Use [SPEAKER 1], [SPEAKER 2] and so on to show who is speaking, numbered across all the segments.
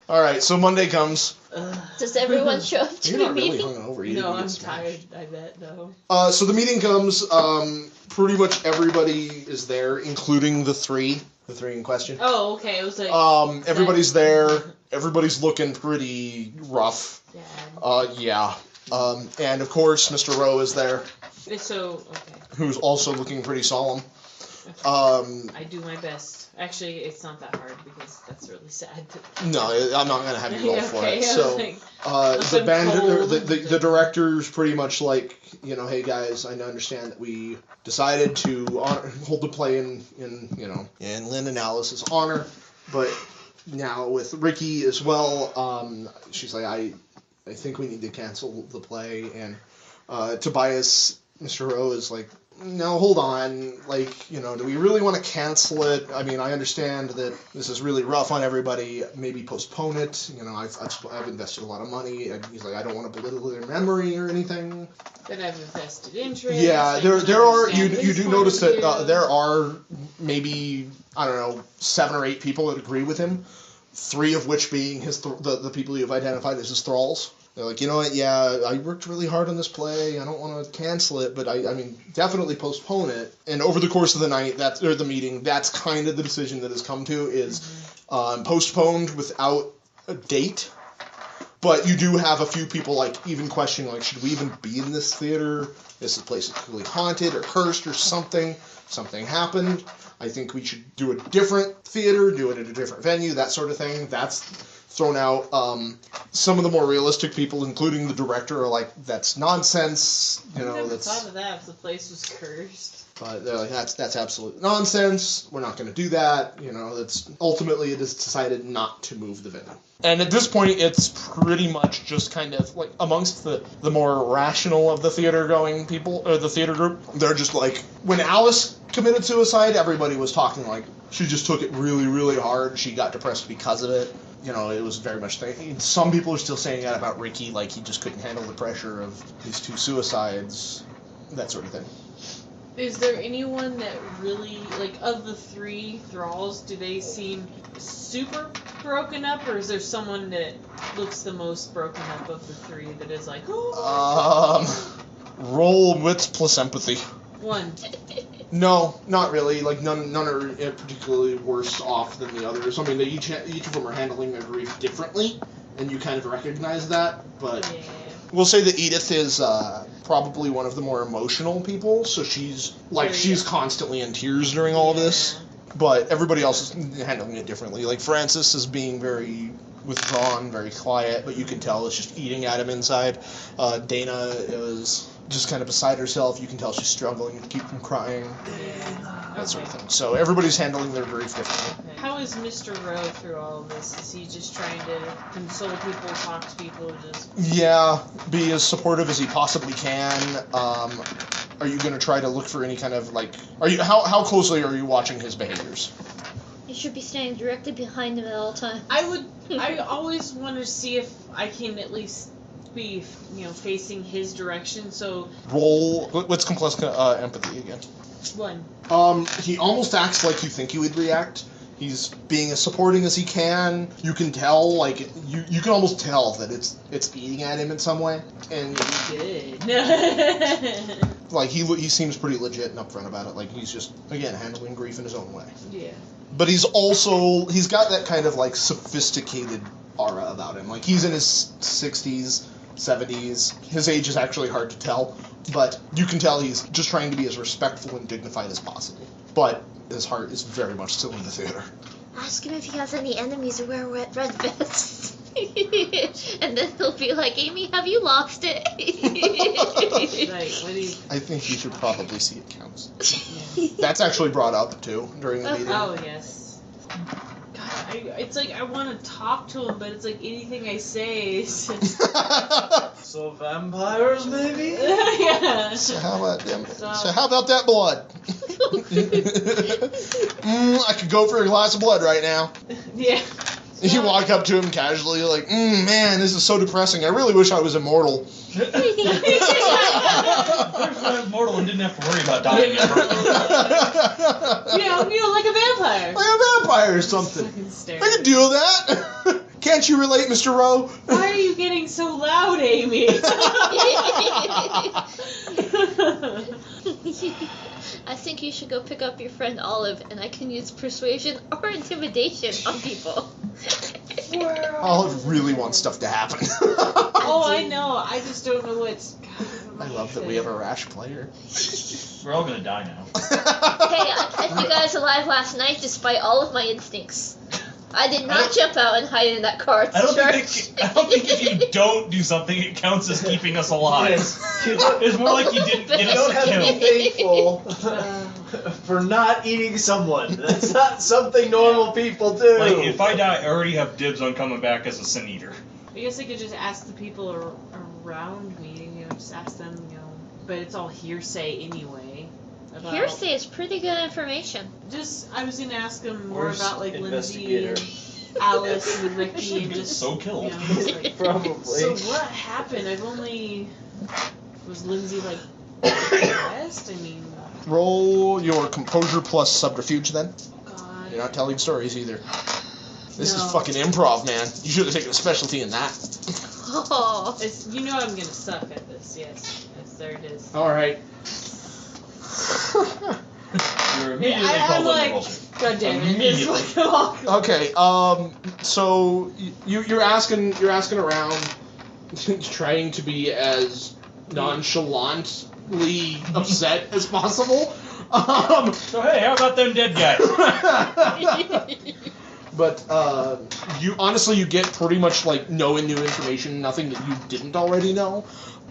[SPEAKER 1] All right, so Monday comes.
[SPEAKER 2] Does everyone show up to
[SPEAKER 1] You're
[SPEAKER 2] the
[SPEAKER 1] not really
[SPEAKER 2] meeting?
[SPEAKER 1] hungover. You
[SPEAKER 3] No,
[SPEAKER 1] didn't
[SPEAKER 3] I'm
[SPEAKER 1] get smashed.
[SPEAKER 3] tired, I bet, though.
[SPEAKER 1] So the meeting comes. Pretty much everybody is there, including the three in question.
[SPEAKER 3] Oh, okay, it was like...
[SPEAKER 1] Everybody's there. Everybody's looking pretty rough.
[SPEAKER 3] Dad.
[SPEAKER 1] Yeah. And of course, Mr. Rowe is there,
[SPEAKER 3] So, okay.
[SPEAKER 1] who's also looking pretty solemn.
[SPEAKER 3] I do my best. Actually, it's not that hard because that's really sad.
[SPEAKER 1] No, I'm not gonna have you roll for
[SPEAKER 3] Okay,
[SPEAKER 1] it.
[SPEAKER 3] I
[SPEAKER 1] So,
[SPEAKER 3] was like,
[SPEAKER 1] the
[SPEAKER 3] I'm
[SPEAKER 1] band,
[SPEAKER 3] cold.
[SPEAKER 1] the director's pretty much like, hey guys, I understand that we decided to hold the play in Lynn and Alice's honor, but now with Ricky as well, she's like, I think we need to cancel the play, and Tobias, Mr. Rowe, is like, no, hold on, do we really want to cancel it? I mean, I understand that this is really rough on everybody, maybe postpone it, I've invested a lot of money, and he's like, I don't want to belittle their memory or anything.
[SPEAKER 3] That I've invested interest.
[SPEAKER 1] Yeah, there are, you do notice that there are maybe, I don't know, 7 or 8 people that agree with him, 3 of which being the people you've identified as his thralls. They're like, you know what, yeah, I worked really hard on this play, I don't want to cancel it, but I mean, definitely postpone it. And over the course of the night, or the meeting, that's kind of the decision that has come to, is postponed without a date. But you do have a few people, even questioning, should we even be in this theater? This place is clearly haunted or cursed or something. Something happened. I think we should do a different theater, do it at a different venue, that sort of thing. That's thrown out. Some of the more realistic people, including the director, are like, that's nonsense.
[SPEAKER 3] I never thought of that if the place was cursed.
[SPEAKER 1] But they're like, that's absolute nonsense. We're not going to do that. That's ultimately it is decided not to move the venue. And at this point, it's pretty much just kind of like amongst the more rational of the theater-going people, or the theater group, they're just like, when Alice committed suicide, everybody was talking like she just took it really, really hard. She got depressed because of it. It was very much some people are still saying that about Ricky, like he just couldn't handle the pressure of these 2 suicides, that sort of thing.
[SPEAKER 3] Is there anyone that really, of the 3 thralls, do they seem super broken up, or is there someone that looks the most broken up of the 3 that is like, oh?
[SPEAKER 1] Roll wits plus empathy.
[SPEAKER 3] 1.
[SPEAKER 1] No, not really. None are particularly worse off than the others. I mean, each of them are handling their grief differently, and you kind of recognize that. But
[SPEAKER 3] Yeah.
[SPEAKER 1] we'll say that Edith is probably one of the more emotional people, so she's constantly in tears during all of this. But everybody else is handling it differently. Like Frances is being very withdrawn, very quiet, but you can tell it's just eating at him inside. Dana is just kind of beside herself. You can tell she's struggling to keep from crying. That sort of thing. So everybody's handling their grief differently.
[SPEAKER 3] Okay. How is Mr. Rowe through all of this? Is he just trying to console people, talk to people, just...
[SPEAKER 1] Yeah, be as supportive as he possibly can. Are you going to try to look for any kind of, how closely are you watching his behaviors?
[SPEAKER 2] You should be standing directly behind him at all times.
[SPEAKER 3] I always want to see if I can at least be, facing his direction, so...
[SPEAKER 1] Roll, what's complex empathy again?
[SPEAKER 3] 1.
[SPEAKER 1] He almost acts like you think he would react. He's being as supporting as he can. You can tell, you can almost tell that it's eating at him in some way. And
[SPEAKER 3] Good.
[SPEAKER 1] he seems pretty legit and upfront about it. He's just, again, handling grief in his own way.
[SPEAKER 3] Yeah.
[SPEAKER 1] But he's got that kind of, sophisticated aura about him. He's in his 60s, 70s. His age is actually hard to tell. But you can tell he's just trying to be as respectful and dignified as possible. But his heart is very much still in the theater.
[SPEAKER 2] Ask him if he has any enemies who wear red vests. And then he'll be like, Amy, have you lost it?
[SPEAKER 1] I think you should probably see it counts. That's actually brought up, too, during the meeting.
[SPEAKER 3] Oh, yes. God, it's I want to talk to him, but it's anything I say is just...
[SPEAKER 4] So vampires, maybe?
[SPEAKER 3] Yeah.
[SPEAKER 1] So how about them? So how about that blood? I could go for a glass of blood right now.
[SPEAKER 3] Yeah.
[SPEAKER 1] You walk up to him casually, man, this is so depressing. I really wish I was immortal.
[SPEAKER 4] What if I was mortal and didn't have to worry about dying ever?
[SPEAKER 3] Like a vampire.
[SPEAKER 1] Like a vampire or something.
[SPEAKER 3] Fucking
[SPEAKER 1] I could deal with that. Can't you relate, Mr. Rowe?
[SPEAKER 3] Why are you getting so loud, Amy?
[SPEAKER 2] I think you should go pick up your friend Olive, and I can use persuasion or intimidation on people.
[SPEAKER 1] Olive really wants stuff to happen.
[SPEAKER 3] Oh, I know. I just don't know what's.
[SPEAKER 1] I love that we have a rash player.
[SPEAKER 4] We're all gonna die now.
[SPEAKER 2] Hey, I kept you guys alive last night despite all of my instincts. I did not jump out and hide in that car at the
[SPEAKER 4] I don't
[SPEAKER 2] church.
[SPEAKER 4] think if you don't do something, it counts as keeping us alive.
[SPEAKER 5] Yes. You don't,
[SPEAKER 4] It's more like you didn't get
[SPEAKER 5] you don't
[SPEAKER 4] us
[SPEAKER 5] have to
[SPEAKER 4] killed.
[SPEAKER 5] be thankful for not eating someone. That's not something normal people do.
[SPEAKER 4] Like, if I die, I already have dibs on coming back as a sin eater.
[SPEAKER 3] I guess I could just ask the people around me, just ask them, but it's all hearsay anyway. About,
[SPEAKER 2] Hearsay is pretty good information.
[SPEAKER 3] I was gonna ask them more
[SPEAKER 5] Where's
[SPEAKER 3] about, like, Lindsay
[SPEAKER 5] investigator?
[SPEAKER 3] and Alice and Ricky and just,
[SPEAKER 4] So killed.
[SPEAKER 3] like,
[SPEAKER 5] Probably.
[SPEAKER 3] so what happened? Was Lindsay, like, depressed? I mean,
[SPEAKER 1] Roll your composure plus subterfuge then.
[SPEAKER 3] God.
[SPEAKER 1] You're not telling stories either. This
[SPEAKER 3] No.
[SPEAKER 1] is fucking improv, man. You should have taken a specialty in that.
[SPEAKER 2] Oh.
[SPEAKER 3] I'm gonna suck at this, yes. There it is.
[SPEAKER 1] Alright.
[SPEAKER 4] You're immediately
[SPEAKER 3] I'm
[SPEAKER 4] called
[SPEAKER 3] like,
[SPEAKER 4] under bullshit.
[SPEAKER 3] God damn it.
[SPEAKER 4] Immediately.
[SPEAKER 3] It's like,
[SPEAKER 1] Okay, so you're asking around, trying to be as nonchalantly upset as possible.
[SPEAKER 4] So hey, how about them dead guys?
[SPEAKER 1] But you get pretty much like no new information, nothing that you didn't already know.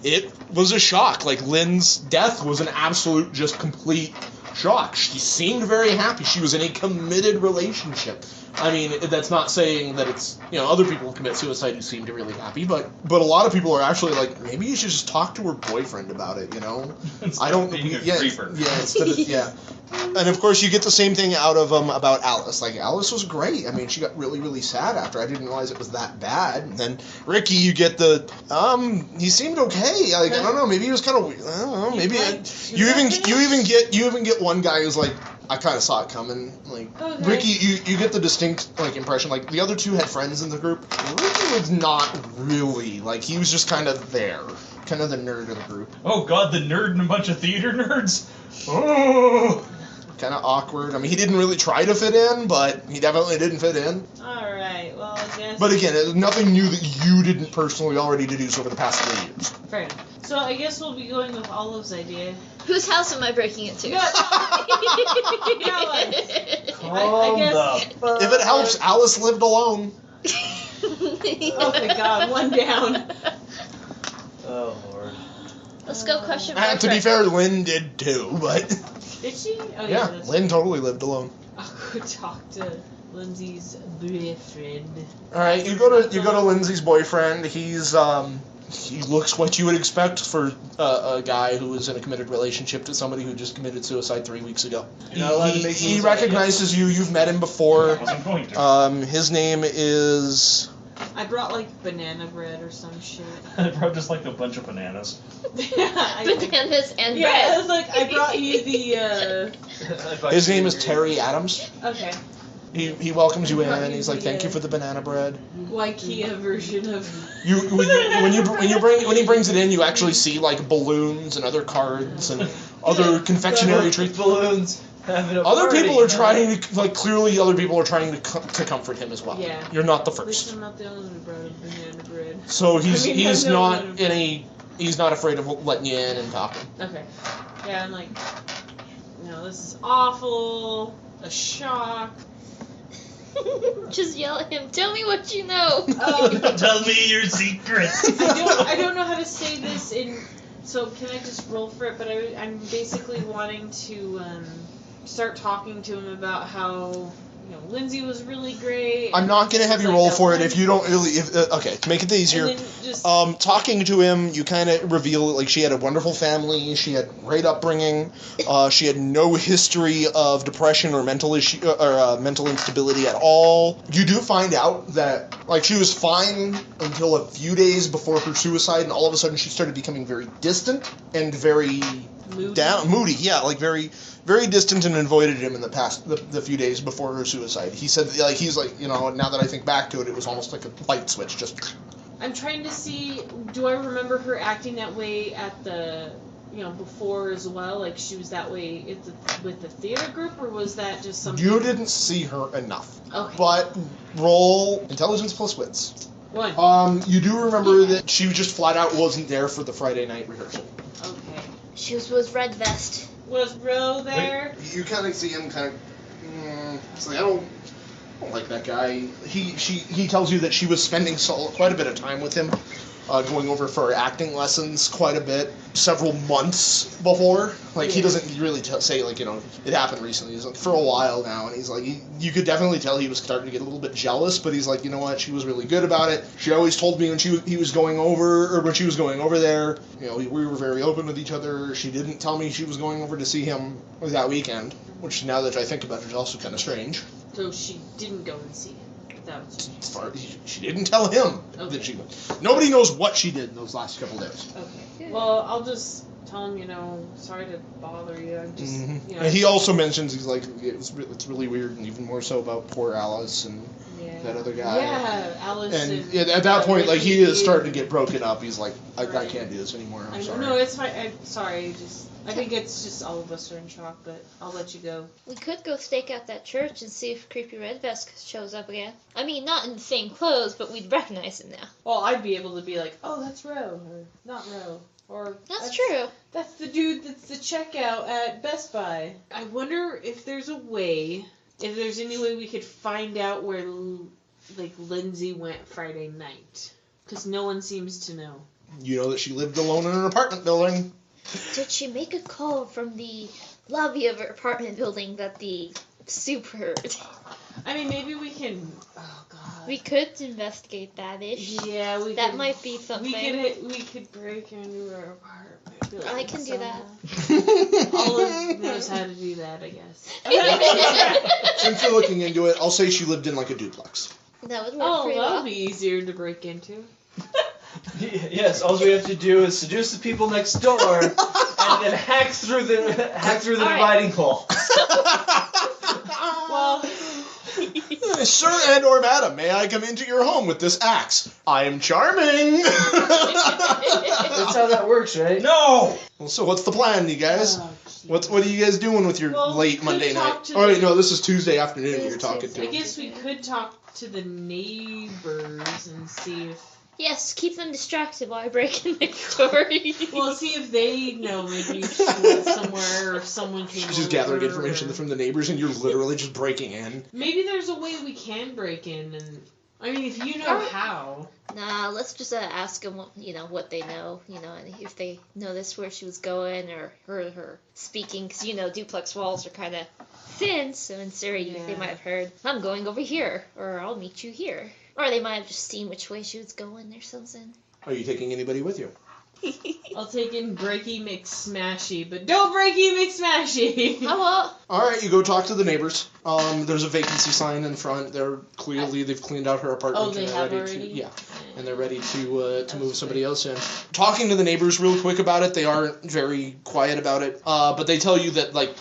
[SPEAKER 1] It was a shock. Like Lynn's death was an absolute, just complete shock. She seemed very happy. She was in a committed relationship. I mean, that's not saying that it's, other people commit suicide who seem to really happy, but a lot of people are actually like, maybe you should just talk to her boyfriend about it,
[SPEAKER 4] Instead
[SPEAKER 1] I don't,
[SPEAKER 4] of being a
[SPEAKER 1] yeah,
[SPEAKER 4] creeper.
[SPEAKER 1] yeah, instead of, yeah. And of course, you get the same thing out of about Alice. Like Alice was great. I mean, she got really, really sad after. I didn't realize it was that bad. And then Ricky, you get the he seemed okay. Like I don't know, maybe he was kind of, I don't know, maybe you even get one guy who's like, I kind of saw it coming. Like
[SPEAKER 3] Okay.
[SPEAKER 1] Ricky, you get the distinct like impression. Like the other two had friends in the group. Ricky was not really like he was just kind of there, kind of the nerd of the group.
[SPEAKER 4] Oh god, the nerd and a bunch of theater nerds? Oh!
[SPEAKER 1] Kind of awkward. I mean, he didn't really try to fit in, but he definitely didn't fit in.
[SPEAKER 3] Alright, well, I guess.
[SPEAKER 1] But again, it's nothing new that you didn't personally already deduce over the past 3 years.
[SPEAKER 3] Fair enough. So I guess we'll be going with Olive's idea.
[SPEAKER 2] Whose house am I breaking it to?
[SPEAKER 3] I guess-
[SPEAKER 5] the fuck.
[SPEAKER 1] If it helps, Alice lived alone.
[SPEAKER 3] Oh my god, one down.
[SPEAKER 5] Oh lord.
[SPEAKER 2] Let's go question
[SPEAKER 1] To be
[SPEAKER 2] boyfriend.
[SPEAKER 1] fair, Lynn did too, but
[SPEAKER 3] Did she? Oh,
[SPEAKER 1] yeah,
[SPEAKER 3] that's
[SPEAKER 1] Lynn totally lived alone.
[SPEAKER 3] I'll go talk to Lindsay's boyfriend.
[SPEAKER 1] All right, you go to Lindsay's boyfriend. He looks what you would expect for a guy who is in a committed relationship to somebody who just committed suicide 3 weeks ago.
[SPEAKER 5] You're not allowed to make
[SPEAKER 1] He
[SPEAKER 5] those
[SPEAKER 1] recognizes you. You've met him
[SPEAKER 4] I
[SPEAKER 1] before.
[SPEAKER 4] wasn't going to.
[SPEAKER 1] His name is.
[SPEAKER 3] I brought like banana bread or some shit.
[SPEAKER 4] I brought just like a bunch of bananas.
[SPEAKER 2] Bananas and
[SPEAKER 3] Yeah,
[SPEAKER 2] bread.
[SPEAKER 3] I was like, I brought you the.
[SPEAKER 1] His name is Terry Adams.
[SPEAKER 3] Okay.
[SPEAKER 1] He welcomes you in, and he's like, "Thank you for the banana bread."
[SPEAKER 3] Ikea version of.
[SPEAKER 1] When he brings it in, you actually see like balloons and other cards and other confectionery treats.
[SPEAKER 5] Balloons. Having a
[SPEAKER 1] Other
[SPEAKER 5] party,
[SPEAKER 1] people are
[SPEAKER 5] huh?
[SPEAKER 1] trying to clearly other people are trying to comfort him as well.
[SPEAKER 3] Yeah.
[SPEAKER 1] You're not the
[SPEAKER 3] At least
[SPEAKER 1] first.
[SPEAKER 3] I'm not the only one who brought a banana bread.
[SPEAKER 1] So he's
[SPEAKER 3] I mean,
[SPEAKER 1] he's
[SPEAKER 3] I'm the
[SPEAKER 1] not
[SPEAKER 3] only one.
[SPEAKER 1] in a he's not afraid of letting you in and talking.
[SPEAKER 3] Okay. Yeah, I'm like, this is awful. A shock.
[SPEAKER 2] Just yell at him. Tell me what you know.
[SPEAKER 4] Tell me your secrets.
[SPEAKER 3] I don't know how to say this in. So can I just roll for it? But I'm basically wanting to start talking to him about how Lindsay was really great.
[SPEAKER 1] I'm not gonna have you
[SPEAKER 3] Like
[SPEAKER 1] roll
[SPEAKER 3] that
[SPEAKER 1] for it
[SPEAKER 3] one-
[SPEAKER 1] if you don't really. Okay, to make it easier.
[SPEAKER 3] And then just
[SPEAKER 1] Talking to him, you kind of reveal like she had a wonderful family. She had great upbringing. She had no history of depression or mental issue or mental instability at all. You do find out that like she was fine until a few days before her suicide, and all of a sudden she started becoming very distant and very
[SPEAKER 3] Moody.
[SPEAKER 1] Moody, yeah, like very, very distant and avoided him in the past, the few days before her suicide. He said, like, he's like, you know, now that I think back to it, it was almost like a light switch, just.
[SPEAKER 3] I'm trying to see, do I remember her acting that way at the, before as well? Like she was that way with the theater group, or was that just something?
[SPEAKER 1] You didn't see her enough.
[SPEAKER 3] Okay.
[SPEAKER 1] But roll intelligence plus wits.
[SPEAKER 3] 1.
[SPEAKER 1] You do remember that she just flat out wasn't there for the Friday night rehearsal.
[SPEAKER 3] Okay.
[SPEAKER 2] She was with Red Vest.
[SPEAKER 3] Was Ro there?
[SPEAKER 1] You kind of see him kind of. It's like I don't like that guy. He tells you that she was spending quite a bit of time with him, going over for acting lessons quite a bit, several months before. Like he doesn't really say like it happened recently. He's like for a while now, and he's like you could definitely tell he was starting to get a little bit jealous. But he's like, you know what? She was really good about it. She always told me when he was going over, or when she was going over there. We were very open with each other. She didn't tell me she was going over to see him that weekend, which now that I think about it is also kind of strange.
[SPEAKER 3] So she didn't go and see him.
[SPEAKER 1] She didn't tell him that she went. Nobody knows what she did in those last couple days.
[SPEAKER 3] Okay. Well, I'll just tell him, sorry to bother you. I'm just,
[SPEAKER 1] And he also mentions, he's like, it's really weird, and even more so about poor Alice and that other guy.
[SPEAKER 3] Yeah, Alice.
[SPEAKER 1] And at that point, like, he is starting to get broken up. He's like, I can't do this anymore. I'm sorry.
[SPEAKER 3] No, it's fine. I'm sorry. I think it's just all of us are in shock, but I'll let you go.
[SPEAKER 2] We could go stake out that church and see if Creepy Red Vest shows up again. I mean, not in the same clothes, but we'd recognize him now.
[SPEAKER 3] Well, I'd be able to be like, oh, that's Ro, or not Ro. Or
[SPEAKER 2] that's true.
[SPEAKER 3] That's the dude that's the checkout at Best Buy. I wonder if there's any way we could find out where, like, Lindsay went Friday night. Because no one seems to know.
[SPEAKER 1] You know that she lived alone in an apartment building.
[SPEAKER 2] Did she make a call from the lobby of her apartment building that the soup heard?
[SPEAKER 3] I mean, maybe we can... Oh, God.
[SPEAKER 2] We could investigate that ish.
[SPEAKER 3] Yeah,
[SPEAKER 2] That might be something.
[SPEAKER 3] We could break into her apartment building.
[SPEAKER 2] I can do that.
[SPEAKER 3] Olive knows how to do that, I guess.
[SPEAKER 1] Since you're looking into it, I'll say she lived in, like, a duplex.
[SPEAKER 2] That would work pretty well.
[SPEAKER 3] That would be easier to break into.
[SPEAKER 5] Yes, all we have to do is seduce the people next door, and then hack through the dividing pole.
[SPEAKER 3] Well,
[SPEAKER 1] sir and or madam, may I come into your home with this axe? I am charming.
[SPEAKER 5] That's how that works, right?
[SPEAKER 4] No!
[SPEAKER 1] Well, so what's the plan, you guys? What are you guys doing with your late Monday night? Oh wait, no, this is Tuesday afternoon you're talking to.
[SPEAKER 3] I guess we could talk to the neighbors and see if...
[SPEAKER 2] Yes, keep them distracted while I break in next door.
[SPEAKER 3] Well, see if they know maybe she went somewhere or if someone came over.
[SPEAKER 1] Just gathering information from the neighbors and you're literally just breaking in.
[SPEAKER 3] Maybe there's a way we can break in and... I mean, if you know how.
[SPEAKER 2] Nah, let's just ask them, what they know, and if they noticed where she was going or heard her speaking, because, duplex walls are kind of thin, so in Surrey they might have heard, I'm going over here, or I'll meet you here. Or they might have just seen which way she was going or something.
[SPEAKER 1] Are you taking anybody with you?
[SPEAKER 3] I'll take in Breaky McSmashy, but don't Breaky McSmashy!
[SPEAKER 2] I won't.
[SPEAKER 1] Alright, you go talk to the neighbors. There's a vacancy sign in front. They've cleaned out her apartment.
[SPEAKER 3] Oh, they have already?
[SPEAKER 1] Yeah. And they're ready to move somebody else in. Talking to the neighbors real quick about it, they aren't very quiet about it. But they tell you that,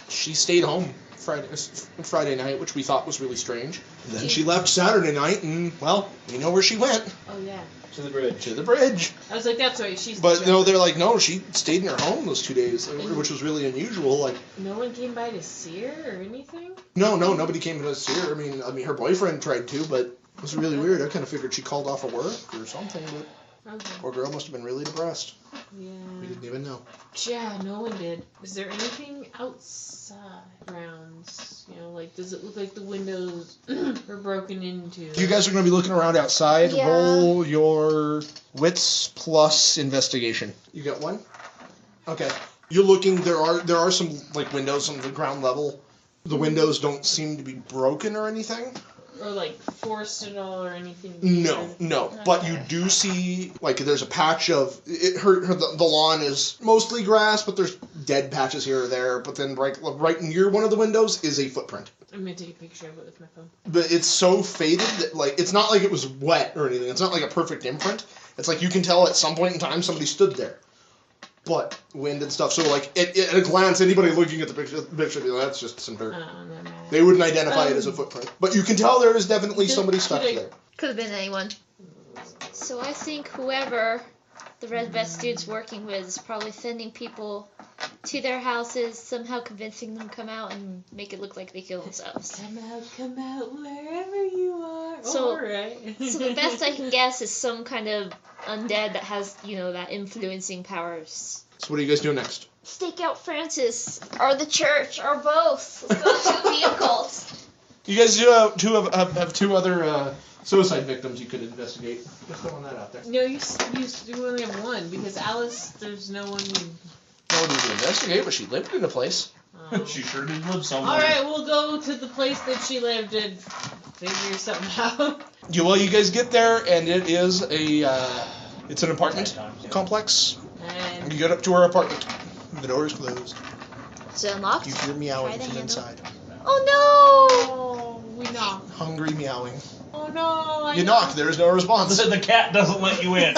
[SPEAKER 1] she stayed home Friday night, which we thought was really strange. And then she left Saturday night, and, well, we know where she went.
[SPEAKER 3] Oh, yeah.
[SPEAKER 5] To the bridge.
[SPEAKER 1] To the bridge.
[SPEAKER 3] I was like, that's right,
[SPEAKER 1] But, no, they're like, no, she stayed in her home those 2 days, which was really unusual. Like,
[SPEAKER 3] no one came by to see her or anything?
[SPEAKER 1] No, nobody came to see her. I mean, her boyfriend tried to, but it was really weird. I kind of figured she called off of work or something, but poor girl must have been really depressed.
[SPEAKER 3] Yeah.
[SPEAKER 1] We didn't even know.
[SPEAKER 3] Yeah, no one did. Is there anything outside grounds? Does it look like the windows are broken into?
[SPEAKER 1] You guys are going to be looking around outside.
[SPEAKER 2] Yeah.
[SPEAKER 1] Roll your wits plus investigation. You got one? Okay. You're looking. There are some windows on the ground level. The windows don't seem to be broken or anything.
[SPEAKER 3] Or forced at all or anything?
[SPEAKER 1] No. Okay. But you do see there's a patch of the lawn is mostly grass, but there's dead patches here or there. But then right near one of the windows is a footprint.
[SPEAKER 3] I'm gonna take a picture of it with my phone.
[SPEAKER 1] But it's so faded that it's not like it was wet or anything. It's not like a perfect imprint. It's like you can tell at some point in time somebody stood there. but wind and stuff. So like at a glance, anybody looking at the picture would be like, that's just some dirt. They wouldn't identify it as a footprint, but you can tell there is definitely somebody stuck there.
[SPEAKER 2] Could have been anyone. So I think whoever the red vest dude's working with is probably sending people to their houses, somehow convincing them to come out and make it look like they kill themselves.
[SPEAKER 3] Come out, wherever you are.
[SPEAKER 2] So,
[SPEAKER 3] alright.
[SPEAKER 2] So the best I can guess is some kind of undead that has, that influencing powers.
[SPEAKER 1] So what are you guys doing next?
[SPEAKER 2] Stake out Francis, or the church, or both. Let's go to the occult.
[SPEAKER 1] You guys do have two other suicide victims you could investigate. Just throwing that out there.
[SPEAKER 3] No, you only have one, because Alice, there's no one you...
[SPEAKER 1] Nobody to investigate, but she lived in a place.
[SPEAKER 4] She sure did live somewhere.
[SPEAKER 3] Alright, we'll go to the place that she lived and figure something out.
[SPEAKER 1] You guys get there, and it is it's an apartment complex.
[SPEAKER 3] And
[SPEAKER 1] You get up to her apartment. The door is closed.
[SPEAKER 2] Is it unlocked?
[SPEAKER 1] You hear meowing
[SPEAKER 2] Try the
[SPEAKER 1] from
[SPEAKER 2] handle.
[SPEAKER 1] inside.
[SPEAKER 2] Oh
[SPEAKER 3] we knock.
[SPEAKER 1] Hungry meowing.
[SPEAKER 3] Oh no!
[SPEAKER 1] You knock. There is no response.
[SPEAKER 4] The cat doesn't let you in.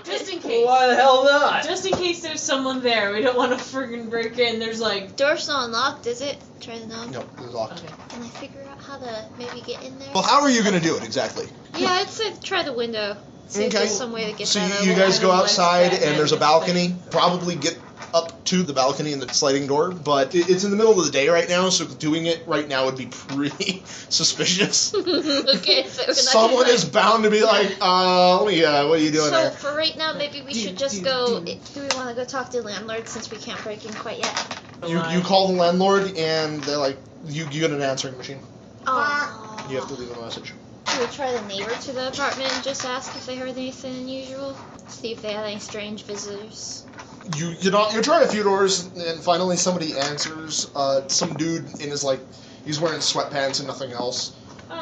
[SPEAKER 3] Just in case.
[SPEAKER 5] Why the hell not?
[SPEAKER 3] Just in case there's someone there. We don't want to friggin' break in. There's like...
[SPEAKER 2] no! Door's not unlocked, is it? Try the knob.
[SPEAKER 1] No, it's locked.
[SPEAKER 3] Okay.
[SPEAKER 2] Can I figure out how to maybe get in there?
[SPEAKER 1] Well, how are you going to do it exactly?
[SPEAKER 2] Yeah, I'd say try the window. See if
[SPEAKER 1] Okay.
[SPEAKER 2] there's some way to get
[SPEAKER 1] So
[SPEAKER 2] that
[SPEAKER 1] you
[SPEAKER 2] over.
[SPEAKER 1] guys go
[SPEAKER 3] I don't know
[SPEAKER 1] outside,
[SPEAKER 3] what's that
[SPEAKER 1] and there's a
[SPEAKER 3] meant.
[SPEAKER 1] balcony. Probably get up to the balcony and the sliding door, but it's in the middle of the day right now, so doing it right now would be pretty suspicious.
[SPEAKER 2] Okay, so we're not
[SPEAKER 1] Someone
[SPEAKER 2] gonna-
[SPEAKER 1] is bound to be like, what are you doing
[SPEAKER 2] So
[SPEAKER 1] there?
[SPEAKER 2] for right now, maybe we should just go. Do we want to go talk to the landlord since we can't break in quite yet?
[SPEAKER 1] You call the landlord, and they're like, you get an answering machine.
[SPEAKER 2] Oh.
[SPEAKER 1] You have to leave a message.
[SPEAKER 2] Should we try the neighbor to the apartment and just ask if they heard anything unusual? See if they had any strange visitors.
[SPEAKER 1] You try a few doors, and finally somebody answers. Some dude in his he's wearing sweatpants and nothing else.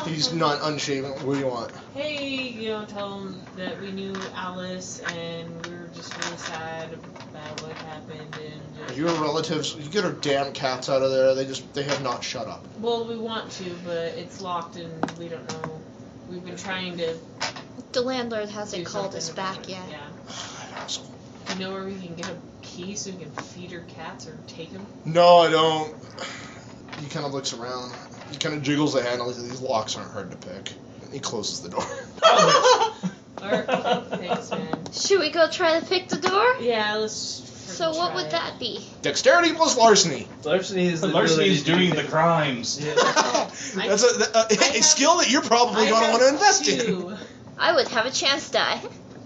[SPEAKER 1] He's not unshaven. What do you want?
[SPEAKER 3] Hey, tell them that we knew Alice and we were just really sad about what happened and
[SPEAKER 1] Your relatives, you get her damn cats out of there. They have not shut up.
[SPEAKER 3] well, we want to, but it's locked and we don't know. We've been trying to
[SPEAKER 2] The landlord hasn't
[SPEAKER 3] do
[SPEAKER 2] called us
[SPEAKER 3] something about
[SPEAKER 2] back
[SPEAKER 3] it.
[SPEAKER 2] yet.
[SPEAKER 3] Yeah.
[SPEAKER 1] Asshole.
[SPEAKER 3] Do you know where we can get a key so we can feed her cats or take them?
[SPEAKER 1] No, I don't. He kind of looks around. He kind of jiggles the handle. These locks aren't hard to pick. He closes the door.
[SPEAKER 3] Thanks, man.
[SPEAKER 2] Should we go try to pick the door?
[SPEAKER 3] Yeah, let's.
[SPEAKER 2] So what would that be?
[SPEAKER 1] Dexterity plus larceny.
[SPEAKER 5] Larceny is the
[SPEAKER 4] Larceny's
[SPEAKER 5] ability to
[SPEAKER 4] doing the crimes.
[SPEAKER 5] Yeah.
[SPEAKER 1] That's a skill that you're probably going to want to invest in.
[SPEAKER 2] I would have a chance die.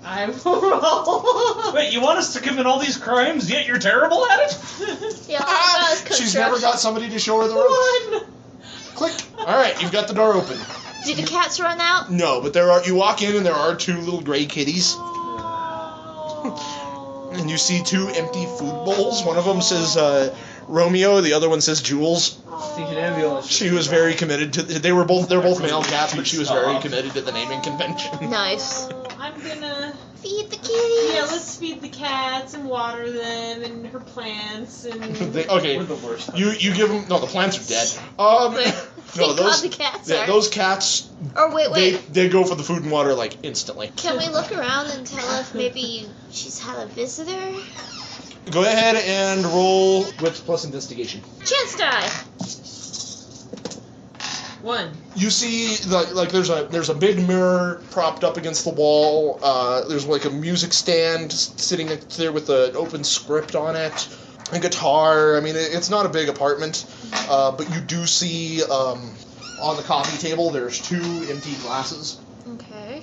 [SPEAKER 3] I will roll.
[SPEAKER 4] Wait, you want us to commit all these crimes, yet you're terrible at it?
[SPEAKER 2] Yeah, all I got is
[SPEAKER 1] She's never
[SPEAKER 2] construction.
[SPEAKER 1] got somebody to show her the ropes. Click. All right, you've got the door open.
[SPEAKER 2] Do the cats run out?
[SPEAKER 1] No, but you walk in and there are two little gray kitties. And you see two empty food bowls. One of them says Romeo, the other one says Jules.
[SPEAKER 5] Stinking ambulance.
[SPEAKER 1] She was very committed to. They're both male cats, but she was very committed to the naming convention.
[SPEAKER 2] Nice.
[SPEAKER 3] I'm gonna.
[SPEAKER 2] Feed the kitties.
[SPEAKER 3] Yeah, let's feed the cats and water them and her plants and.
[SPEAKER 1] Okay,
[SPEAKER 5] We're the worst.
[SPEAKER 1] you give them. No, the plants are dead.
[SPEAKER 2] Wait,
[SPEAKER 1] No,
[SPEAKER 2] thank God the cats are.
[SPEAKER 1] those cats.
[SPEAKER 2] Or wait.
[SPEAKER 1] They go for the food and water instantly.
[SPEAKER 2] Can we look around and tell if maybe she's had a visitor?
[SPEAKER 1] Go ahead and roll wits plus investigation.
[SPEAKER 2] Chance die.
[SPEAKER 3] 1.
[SPEAKER 1] You see, there's a big mirror propped up against the wall. There's a music stand sitting there with an open script on it, a guitar. I mean, it's not a big apartment, but you do see on the coffee table there's 2 empty glasses.
[SPEAKER 2] Okay.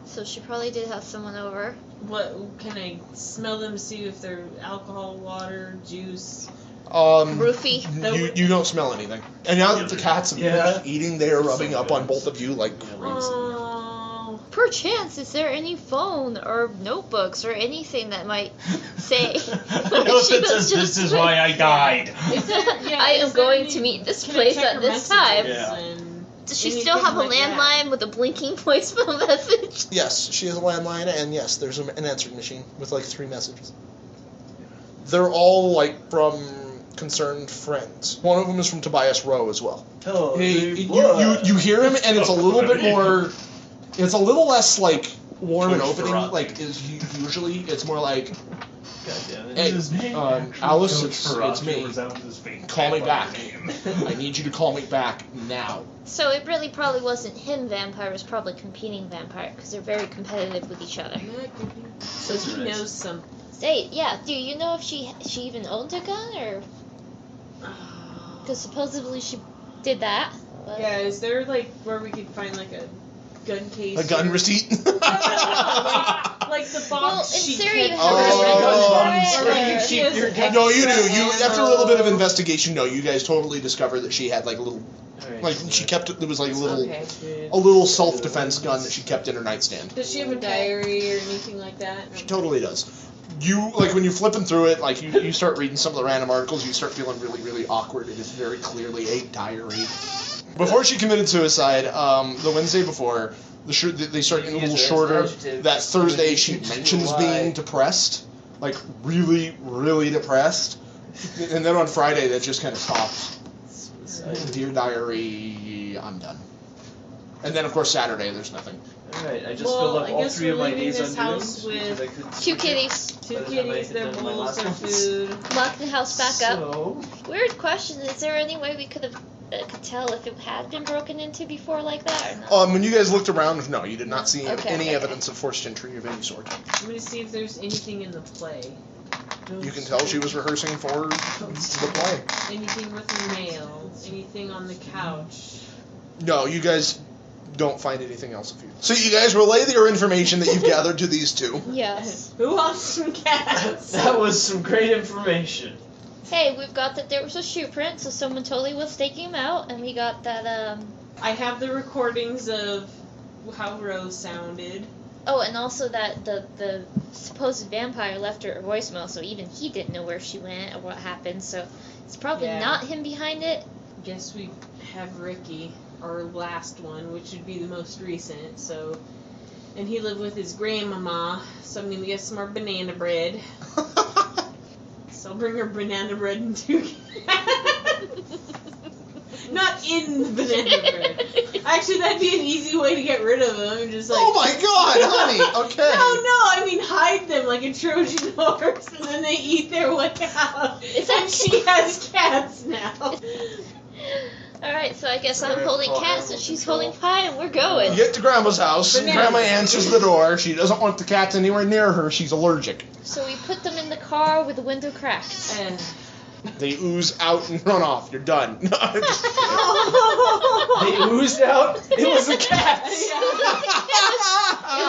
[SPEAKER 2] So she probably did have someone over.
[SPEAKER 3] What can I smell them to see if they're alcohol, water, juice?
[SPEAKER 2] Roofie.
[SPEAKER 1] You don't smell anything. And now that the cats have finished eating, they are rubbing up on both of you like crazy.
[SPEAKER 3] Oh.
[SPEAKER 2] Perchance, is there any phone or notebooks or anything that might say?
[SPEAKER 4] I know that says this is why I died.
[SPEAKER 2] I am going to meet this place at this time.
[SPEAKER 4] Yeah.
[SPEAKER 2] Does she still have a landline with a blinking voicemail message?
[SPEAKER 1] Yes, she has a landline, and yes, there's an answering machine with 3 messages. They're all from concerned friends. One of them is from Tobias Rowe as well.
[SPEAKER 5] Hello.
[SPEAKER 1] You hear him, and it's a little bit more. It's a little less warm and
[SPEAKER 4] Coach
[SPEAKER 1] opening
[SPEAKER 4] Ferrazzi.
[SPEAKER 1] like is usually it's more like,
[SPEAKER 5] God damn it.
[SPEAKER 1] hey,
[SPEAKER 4] His name, actually,
[SPEAKER 1] Alice,
[SPEAKER 4] Coach
[SPEAKER 1] it's
[SPEAKER 4] Ferrazzi
[SPEAKER 1] me.
[SPEAKER 4] was out with his fake
[SPEAKER 1] Call me
[SPEAKER 4] vampire
[SPEAKER 1] back.
[SPEAKER 4] name.
[SPEAKER 1] I need you to call me back now.
[SPEAKER 2] So it really probably wasn't him vampire, it was probably competing vampire, because they're very competitive with each other.
[SPEAKER 3] So he knows some.
[SPEAKER 2] Say, yeah, do you know if she even owned a gun, or... Because supposedly she did that. But...
[SPEAKER 3] Yeah, is there like where we could find like a gun case?
[SPEAKER 1] A gun receipt?
[SPEAKER 3] like the box
[SPEAKER 2] Well, in
[SPEAKER 3] she
[SPEAKER 2] Syria you
[SPEAKER 3] kept.
[SPEAKER 2] have
[SPEAKER 1] Oh.
[SPEAKER 2] a
[SPEAKER 3] Or
[SPEAKER 2] red
[SPEAKER 3] she has
[SPEAKER 2] or-
[SPEAKER 3] an
[SPEAKER 1] No, you do.
[SPEAKER 3] extra
[SPEAKER 1] You after a little bit of
[SPEAKER 3] ammo.
[SPEAKER 1] investigation, no, you guys totally discovered that she had like a little,
[SPEAKER 5] Alright,
[SPEAKER 1] like
[SPEAKER 5] so
[SPEAKER 1] she kept there was like a little,
[SPEAKER 3] Okay.
[SPEAKER 1] a little self-defense gun that she kept in her nightstand.
[SPEAKER 3] Does she have a diary or anything like that?
[SPEAKER 1] She totally does. You like when you're flipping through it, like you start reading some of the random articles, you start feeling really, really awkward. It is very clearly a diary. Before she committed suicide, the Wednesday before, they start getting a little shorter. That Thursday, she mentions being depressed, like really, really depressed, and then on Friday that just kind of stops. Dear diary, I'm done. And then of course Saturday, there's nothing.
[SPEAKER 5] Alright, I just
[SPEAKER 3] Well,
[SPEAKER 5] filled up
[SPEAKER 3] I
[SPEAKER 5] all
[SPEAKER 3] guess
[SPEAKER 5] 3
[SPEAKER 3] we're
[SPEAKER 5] of my
[SPEAKER 3] leaving
[SPEAKER 5] days
[SPEAKER 3] this
[SPEAKER 5] on
[SPEAKER 3] house
[SPEAKER 5] doings because
[SPEAKER 3] with
[SPEAKER 5] I couldn't
[SPEAKER 2] 2
[SPEAKER 5] sleep.
[SPEAKER 2] kitties.
[SPEAKER 3] Two
[SPEAKER 5] By the time I
[SPEAKER 3] kitties,
[SPEAKER 5] had
[SPEAKER 3] their
[SPEAKER 5] done my
[SPEAKER 3] bowls,
[SPEAKER 5] last
[SPEAKER 3] their
[SPEAKER 5] ones.
[SPEAKER 3] food.
[SPEAKER 2] Lock the house back up.
[SPEAKER 5] So,
[SPEAKER 2] Weird question, is there any way we could tell if it had been broken into before like that, or not?
[SPEAKER 1] When you guys looked around, no, you did not see
[SPEAKER 2] Okay,
[SPEAKER 1] any
[SPEAKER 2] okay.
[SPEAKER 1] evidence of forced entry of any sort.
[SPEAKER 3] I'm gonna see if there's anything in the play.
[SPEAKER 1] You can tell she was rehearsing for the play.
[SPEAKER 3] Anything with the mail. Anything on the couch.
[SPEAKER 1] No, you guys don't find anything else of you. So you guys relay your information that you've gathered to these two.
[SPEAKER 2] Yes.
[SPEAKER 3] Who wants some cats?
[SPEAKER 5] that was some great information.
[SPEAKER 2] Hey, we've got that there was a shoe print, so someone totally was staking him out, and we got that,
[SPEAKER 3] I have the recordings of how Rose sounded.
[SPEAKER 2] Oh, and also that the supposed vampire left her a voicemail, so even he didn't know where she went or what happened, so it's probably
[SPEAKER 3] Yeah.
[SPEAKER 2] not him behind it.
[SPEAKER 3] Guess we have Ricky, our last one, which would be the most recent, so... And he lived with his grandmama, so I'm gonna get some more banana bread. So I'll bring her banana bread and 2 cats. Not in the banana bread. Actually, that'd be an easy way to get rid of them. Just like...
[SPEAKER 1] Oh my god, honey, okay.
[SPEAKER 3] No, I mean hide them like a Trojan horse, and then they eat their way out. And she has cats now.
[SPEAKER 2] Alright, so I guess I'm
[SPEAKER 5] Alright,
[SPEAKER 2] holding
[SPEAKER 5] call
[SPEAKER 2] cats, and
[SPEAKER 5] animal
[SPEAKER 2] she's
[SPEAKER 5] control.
[SPEAKER 2] holding pie, and we're going.
[SPEAKER 1] You get to Grandma's house,
[SPEAKER 3] Banana.
[SPEAKER 1] Grandma answers the door. She doesn't want the cats anywhere near her. She's allergic.
[SPEAKER 2] So we put them in the car with the window cracked.
[SPEAKER 3] And
[SPEAKER 1] They ooze out and run off. You're done. No, I'm just kidding.
[SPEAKER 5] They oozed out. It was a cat.
[SPEAKER 2] It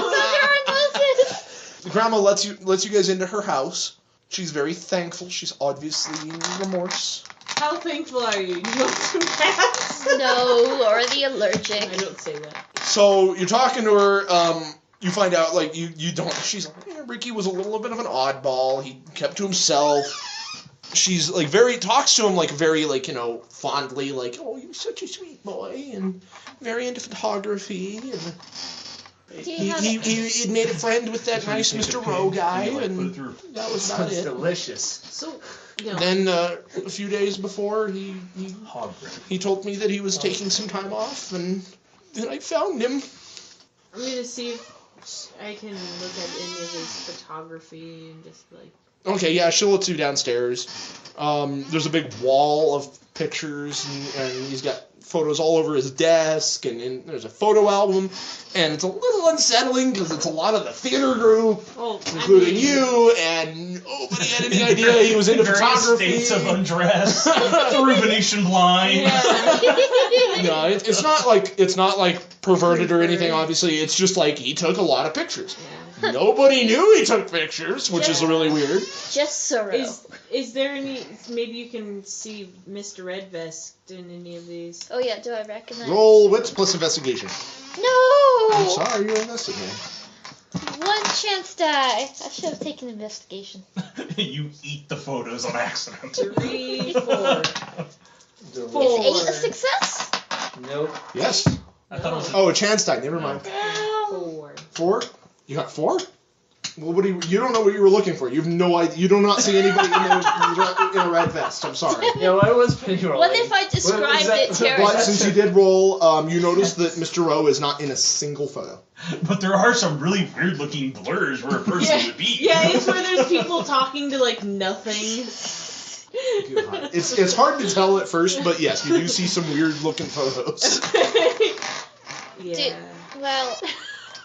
[SPEAKER 2] was under our noses.
[SPEAKER 1] Grandma lets you guys into her house. She's very thankful. She's obviously in remorse.
[SPEAKER 3] how thankful are you? Do you want some cats?
[SPEAKER 2] No, already allergic.
[SPEAKER 3] I don't say that.
[SPEAKER 1] So you're talking to her. You find out like you don't. She's like, yeah, Ricky was a little bit of an oddball. He kept to himself. She's like talks to him like very like fondly, like, oh, you're such a sweet boy and very into photography, and he made a friend with that nice Mr. Rowe guy, and that was about
[SPEAKER 5] Sounds
[SPEAKER 1] it.
[SPEAKER 5] delicious.
[SPEAKER 3] So,
[SPEAKER 1] Then a few days before
[SPEAKER 4] Hog bread.
[SPEAKER 1] he told me that he was taking some time off, and then I found him.
[SPEAKER 3] I'm gonna see if I can look at any of his photography and just like.
[SPEAKER 1] Okay, yeah, she'll let you downstairs. There's a big wall of pictures, and he's got photos all over his desk, and there's a photo album, and it's a little unsettling because it's a lot of the theater group, including you, and nobody had any idea he was into
[SPEAKER 4] Various
[SPEAKER 1] photography.
[SPEAKER 4] states of undress through Venetian blind.
[SPEAKER 1] No, it's not like perverted or anything. Obviously, it's just like he took a lot of pictures.
[SPEAKER 3] Yeah.
[SPEAKER 1] Nobody knew he took pictures, which is really weird.
[SPEAKER 2] Just Sorrow.
[SPEAKER 3] Is there any? Maybe you can see Mr. Redvest in any of these.
[SPEAKER 2] Oh yeah, do I recognize?
[SPEAKER 1] Roll wits plus investigation.
[SPEAKER 2] No!
[SPEAKER 1] I'm sorry, you're investigating.
[SPEAKER 2] 1 chance die. I should have taken investigation.
[SPEAKER 4] You eat the photos on accident.
[SPEAKER 3] 3, 4.
[SPEAKER 2] Is 8 a success?
[SPEAKER 5] Nope.
[SPEAKER 1] Yes.
[SPEAKER 4] I thought it was
[SPEAKER 1] Oh, a chance die. Never mind.
[SPEAKER 3] 4.
[SPEAKER 1] 4? You got 4? Well, what do you don't know what you were looking for. You have no idea. You do not see anybody in a red vest. I'm sorry.
[SPEAKER 5] Yeah, why was Penny rolling?
[SPEAKER 2] What if I described it to her?
[SPEAKER 1] But since you did roll, you noticed that Mr. Rowe is not in a single photo.
[SPEAKER 4] But there are some really weird looking blurs where a person would be.
[SPEAKER 3] Yeah, it's where there's people talking to like nothing.
[SPEAKER 1] God. It's hard to tell at first, but yes, you do see some weird looking photos.
[SPEAKER 3] Yeah.
[SPEAKER 2] Well,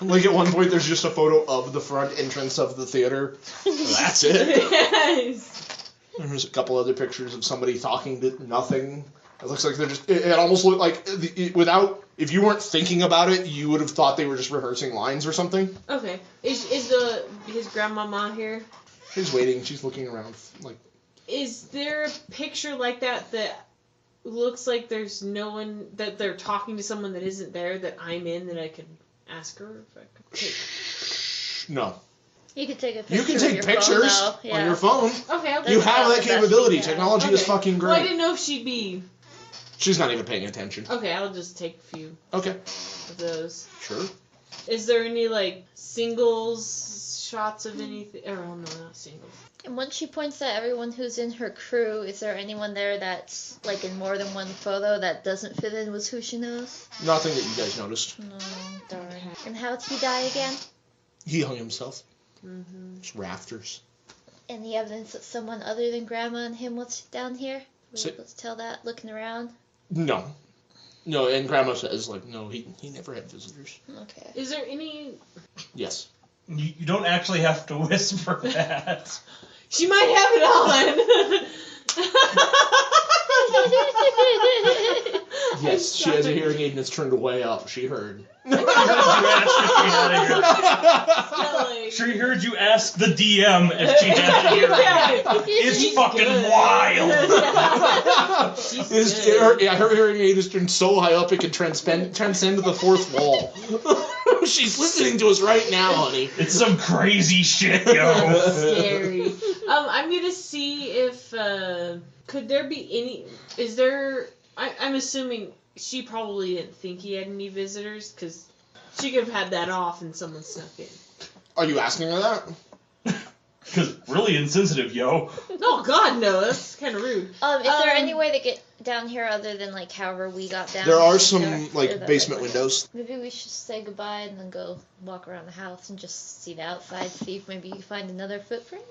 [SPEAKER 1] Like at one point, there's just a photo of the front entrance of the theater. That's it.
[SPEAKER 3] Yes.
[SPEAKER 1] And there's a couple other pictures of somebody talking to nothing. It looks like they're just. It almost looked like without. If you weren't thinking about it, you would have thought they were just rehearsing lines or something.
[SPEAKER 3] Okay. Is his grandmama here?
[SPEAKER 1] She's waiting. She's looking around. Like.
[SPEAKER 3] Is there a picture like that looks like there's no one, that they're talking to someone that isn't there, that I'm in, that I could ask her if I could take?
[SPEAKER 1] No.
[SPEAKER 2] you can take a picture.
[SPEAKER 1] You can
[SPEAKER 2] of
[SPEAKER 1] take
[SPEAKER 2] your
[SPEAKER 1] pictures
[SPEAKER 2] phone, though.
[SPEAKER 1] on your phone.
[SPEAKER 3] Okay, I'll
[SPEAKER 1] You
[SPEAKER 3] do
[SPEAKER 1] have that
[SPEAKER 2] the best
[SPEAKER 1] capability.
[SPEAKER 2] you can.
[SPEAKER 1] Technology is fucking great.
[SPEAKER 3] Well, I didn't know if she'd be.
[SPEAKER 1] She's not even paying attention.
[SPEAKER 3] Okay, I'll just take a few
[SPEAKER 1] Okay.
[SPEAKER 3] of those.
[SPEAKER 1] Sure.
[SPEAKER 3] Is there any, like, singles shots of anything? Or, oh, no, not singles.
[SPEAKER 2] And when she points at everyone who's in her crew, is there anyone there that's, like, in more than one photo that doesn't fit in with who she knows?
[SPEAKER 1] Nothing that you guys noticed.
[SPEAKER 2] No, darn. And how'd he die again?
[SPEAKER 1] He hung himself.
[SPEAKER 3] Mm-hmm.
[SPEAKER 1] It's rafters.
[SPEAKER 2] Any evidence that someone other than Grandma and him was down here? Were you able to tell that looking around?
[SPEAKER 1] No. No, and Grandma says, like, no, he never had visitors.
[SPEAKER 2] Okay.
[SPEAKER 3] Is there any...
[SPEAKER 1] Yes.
[SPEAKER 4] You don't actually have to whisper that.
[SPEAKER 3] She might have it on!
[SPEAKER 1] Yes, she has a hearing aid and it's turned way up. She heard.
[SPEAKER 4] She heard you ask the DM if she had a hearing aid. It's fucking wild.
[SPEAKER 1] Her hearing aid is turned so high up it can transcend the fourth wall. She's listening to us right now, honey.
[SPEAKER 4] It's some crazy shit, yo.
[SPEAKER 3] Scary. I'm gonna see if could there be any? Is there? I'm assuming she probably didn't think he had any visitors because she could have had that off and someone snuck in.
[SPEAKER 1] Are you asking her that?
[SPEAKER 4] Because really insensitive, yo.
[SPEAKER 3] Oh God, no! That's kind of rude.
[SPEAKER 2] Is there any way to get down here other than like however we got down?
[SPEAKER 1] There are some
[SPEAKER 2] Or
[SPEAKER 1] like basement windows.
[SPEAKER 2] Maybe we should say goodbye and then go walk around the house and just see the outside, see if maybe you find another footprint.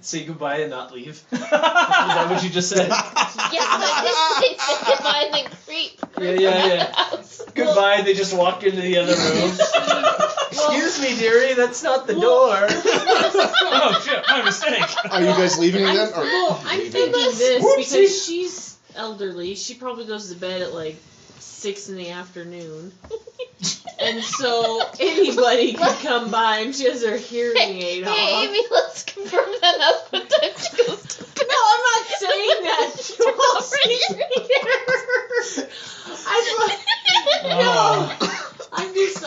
[SPEAKER 5] Say goodbye and not leave. Is that what you just said?
[SPEAKER 2] Yes, I did say goodbye and then creep.
[SPEAKER 5] Yeah.
[SPEAKER 2] House.
[SPEAKER 5] Goodbye, they just walk into the other room. Excuse me, dearie, that's not the door.
[SPEAKER 4] Oh shit, my mistake.
[SPEAKER 1] Are you guys leaving her then? Or
[SPEAKER 3] I'm
[SPEAKER 1] leaving?
[SPEAKER 3] thinking this
[SPEAKER 5] Whoopsie.
[SPEAKER 3] because she's elderly. She probably goes to bed at like 6 in the afternoon. And so anybody could come by and she has her hearing aid off.
[SPEAKER 2] Hey, Amy, let's confirm that that's what time she goes to bed.
[SPEAKER 3] No, I'm not saying that.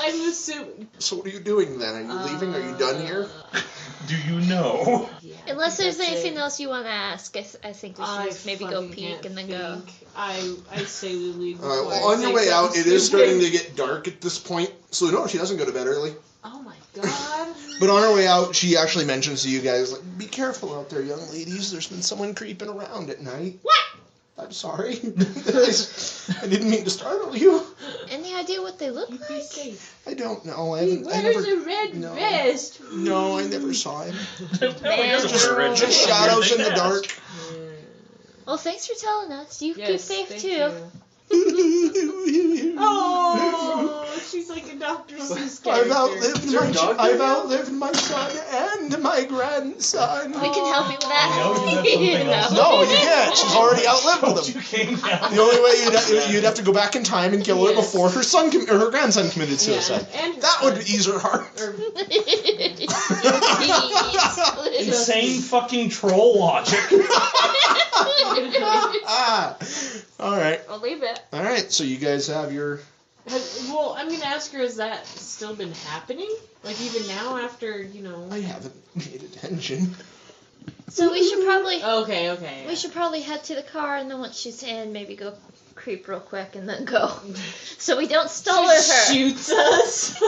[SPEAKER 3] I'm assuming.
[SPEAKER 1] So what are you doing then? Are you leaving? Are you done here?
[SPEAKER 4] Do you know?
[SPEAKER 3] Yeah,
[SPEAKER 2] Unless there's
[SPEAKER 3] that's
[SPEAKER 2] anything
[SPEAKER 3] it.
[SPEAKER 2] else you want to ask, I think we should just maybe go
[SPEAKER 3] fucking
[SPEAKER 2] peek
[SPEAKER 3] can't
[SPEAKER 2] and then go.
[SPEAKER 3] think. I say we leave.
[SPEAKER 1] Alright,
[SPEAKER 3] before
[SPEAKER 1] well,
[SPEAKER 3] I
[SPEAKER 1] on your
[SPEAKER 3] say
[SPEAKER 1] way out,
[SPEAKER 3] something
[SPEAKER 1] it is
[SPEAKER 3] stupid.
[SPEAKER 1] starting to get dark at this point. So no, she doesn't go to bed early.
[SPEAKER 3] Oh my God.
[SPEAKER 1] But on her way out, she actually mentions to you guys, like, be careful out there, young ladies. There's been someone creeping around at night.
[SPEAKER 3] What?
[SPEAKER 1] I'm sorry. I didn't mean to startle you.
[SPEAKER 2] Any idea what they look
[SPEAKER 3] You
[SPEAKER 2] like?
[SPEAKER 3] be safe.
[SPEAKER 1] I don't know. I
[SPEAKER 3] He
[SPEAKER 1] haven't. I
[SPEAKER 3] wears
[SPEAKER 1] never.
[SPEAKER 3] a red
[SPEAKER 1] no.
[SPEAKER 3] vest.
[SPEAKER 1] No, I never saw him.
[SPEAKER 4] No, he doesn't wear a red
[SPEAKER 1] Just
[SPEAKER 4] shirt.
[SPEAKER 1] shadows in
[SPEAKER 4] Weird
[SPEAKER 1] the
[SPEAKER 4] thing to
[SPEAKER 1] dark.
[SPEAKER 4] ask.
[SPEAKER 2] Well, thanks for telling us. You keep
[SPEAKER 3] Yes,
[SPEAKER 2] safe
[SPEAKER 3] thank
[SPEAKER 2] too.
[SPEAKER 3] you. Oh, she's like a Dr. Seuss
[SPEAKER 1] I've
[SPEAKER 3] character.
[SPEAKER 1] outlived
[SPEAKER 5] Is there a
[SPEAKER 1] my
[SPEAKER 5] dog
[SPEAKER 1] I've
[SPEAKER 5] there now?
[SPEAKER 1] outlived my son and my grandson.
[SPEAKER 2] We can help you with that.
[SPEAKER 4] No, you have something else.
[SPEAKER 1] No, you can't. She's already outlived
[SPEAKER 4] Don't
[SPEAKER 1] them.
[SPEAKER 4] you came down.
[SPEAKER 1] The only way you'd have to go back in time and kill her
[SPEAKER 3] Yes.
[SPEAKER 1] before her son or her grandson committed suicide.
[SPEAKER 3] Yeah, and her
[SPEAKER 1] That would
[SPEAKER 3] son.
[SPEAKER 1] ease her heart.
[SPEAKER 3] Or-
[SPEAKER 4] Insane fucking troll logic.
[SPEAKER 1] Ah, all right,
[SPEAKER 3] I'll leave it.
[SPEAKER 1] all right. So you guys have your.
[SPEAKER 3] Well, I'm gonna ask her, has that still been happening? Like even now after,
[SPEAKER 1] I haven't paid attention.
[SPEAKER 2] So we should probably
[SPEAKER 3] Okay.
[SPEAKER 2] we should probably head to the car and then once she's in, maybe go creep real quick and then go, so we don't stall her.
[SPEAKER 3] Shoots us.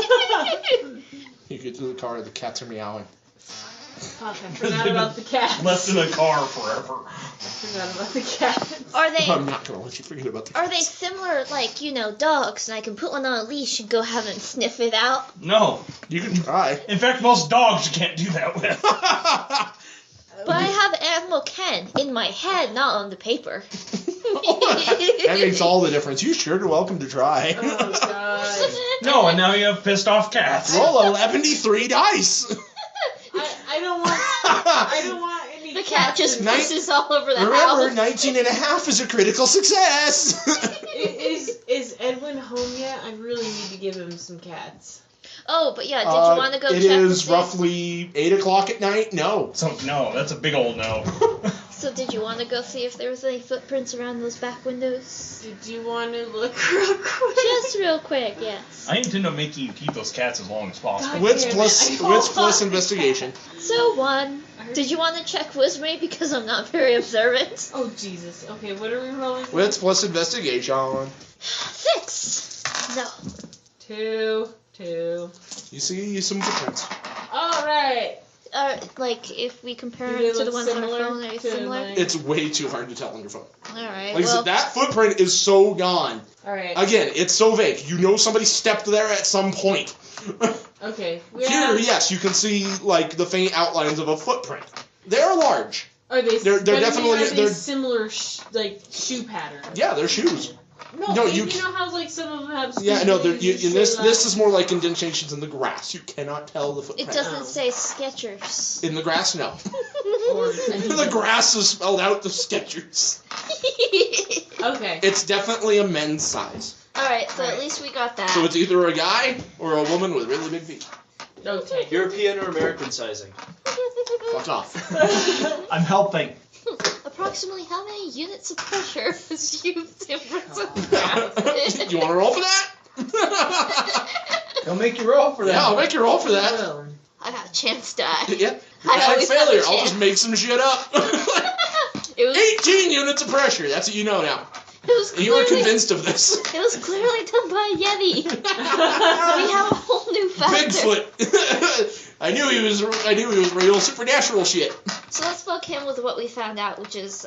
[SPEAKER 1] You get to the car. The cats are meowing.
[SPEAKER 3] Fuck, I forgot about the cats.
[SPEAKER 4] Left in a car forever.
[SPEAKER 3] I forgot about the cats.
[SPEAKER 2] Are they?
[SPEAKER 1] I'm not gonna let you forget about the
[SPEAKER 2] Are they
[SPEAKER 1] cats.
[SPEAKER 2] similar, like, dogs, and I can put one on a leash and go have them sniff it out?
[SPEAKER 4] No.
[SPEAKER 1] You can try.
[SPEAKER 4] In fact, most dogs you can't do that with.
[SPEAKER 2] But I have Animal Ken in my head, not on the paper.
[SPEAKER 1] That makes all the difference. You sure are welcome to try.
[SPEAKER 3] Oh, God.
[SPEAKER 4] No, and now you have pissed off cats.
[SPEAKER 1] Roll 11d3 dice.
[SPEAKER 3] I don't want any
[SPEAKER 2] The cat just
[SPEAKER 3] cats
[SPEAKER 2] pisses all over the
[SPEAKER 1] Remember,
[SPEAKER 2] house.
[SPEAKER 1] 19 and a half is a critical success.
[SPEAKER 3] Is Edwin home yet? I really need to give him some cats.
[SPEAKER 2] Oh, but yeah, did you want to go check
[SPEAKER 1] It is
[SPEAKER 2] to see?
[SPEAKER 1] roughly 8 o'clock at night. No.
[SPEAKER 4] No, that's a big old no.
[SPEAKER 2] So did you want to go see if there was any footprints around those back windows?
[SPEAKER 3] Did you want to look real quick?
[SPEAKER 2] Just real quick, yes.
[SPEAKER 4] I intend to make you keep those cats as long as possible.
[SPEAKER 3] God.
[SPEAKER 1] Wits
[SPEAKER 3] damn
[SPEAKER 1] plus
[SPEAKER 3] it, I
[SPEAKER 1] wits
[SPEAKER 3] don't
[SPEAKER 1] plus
[SPEAKER 3] want
[SPEAKER 1] investigation.
[SPEAKER 2] So 1. Did you want to check Wisme because I'm not very observant?
[SPEAKER 3] Oh, Jesus. Okay, what are we rolling?
[SPEAKER 1] Wits plus investigation.
[SPEAKER 2] 6. No.
[SPEAKER 3] 2.
[SPEAKER 1] You see some footprints.
[SPEAKER 3] Alright.
[SPEAKER 2] Like, if we compare
[SPEAKER 3] Do
[SPEAKER 2] them
[SPEAKER 3] they
[SPEAKER 2] to the
[SPEAKER 3] look
[SPEAKER 2] ones on our
[SPEAKER 3] similar
[SPEAKER 2] phone, are they
[SPEAKER 3] to
[SPEAKER 2] similar?
[SPEAKER 3] mine?
[SPEAKER 1] It's way too hard to tell on your phone.
[SPEAKER 2] Alright,
[SPEAKER 1] Like I
[SPEAKER 2] well,
[SPEAKER 1] said, that footprint is so gone.
[SPEAKER 3] Alright.
[SPEAKER 1] Again, it's so vague. You know somebody stepped there at some point.
[SPEAKER 3] Okay.
[SPEAKER 1] Here, yes, you can see like the faint outlines of a footprint. They're large.
[SPEAKER 3] Are they?
[SPEAKER 1] They're
[SPEAKER 3] but I mean,
[SPEAKER 1] definitely-
[SPEAKER 3] are they
[SPEAKER 1] they're-
[SPEAKER 3] similar, like shoe patterns?
[SPEAKER 1] Yeah, they're shoes.
[SPEAKER 3] No,
[SPEAKER 1] you
[SPEAKER 3] you know how like some of them have.
[SPEAKER 1] Yeah, no,
[SPEAKER 3] squiggly
[SPEAKER 1] this
[SPEAKER 3] lines?
[SPEAKER 1] is more like indentations in the grass. You cannot tell the
[SPEAKER 2] it
[SPEAKER 1] footprint.
[SPEAKER 2] doesn't say Skechers.
[SPEAKER 1] In the grass, no.
[SPEAKER 3] Or-
[SPEAKER 1] The grass is spelled out the Skechers.
[SPEAKER 3] Okay.
[SPEAKER 1] It's definitely a men's size.
[SPEAKER 2] Alright, so at least we got that.
[SPEAKER 1] So it's either a guy or a woman with really big feet.
[SPEAKER 3] Okay.
[SPEAKER 5] European or American sizing?
[SPEAKER 1] Fuck off.
[SPEAKER 4] I'm helping.
[SPEAKER 2] Approximately how many units of pressure is used in Brazil?
[SPEAKER 1] You want to roll for that?
[SPEAKER 5] They'll make you roll for that.
[SPEAKER 1] Yeah, I'll make you roll for that.
[SPEAKER 2] I got a chance die.
[SPEAKER 1] Yeah.
[SPEAKER 2] I
[SPEAKER 1] Like
[SPEAKER 2] always have a
[SPEAKER 1] failure. I'll
[SPEAKER 2] chance.
[SPEAKER 1] just make some shit up.
[SPEAKER 2] It was
[SPEAKER 1] 18 units of pressure. That's what you know now.
[SPEAKER 2] It was
[SPEAKER 1] And you were
[SPEAKER 2] clearly-
[SPEAKER 1] convinced of this.
[SPEAKER 2] It was clearly done by a Yeti. We have a whole new factor.
[SPEAKER 1] Bigfoot. I knew he was real supernatural shit.
[SPEAKER 2] So let's book him with what we found out, which is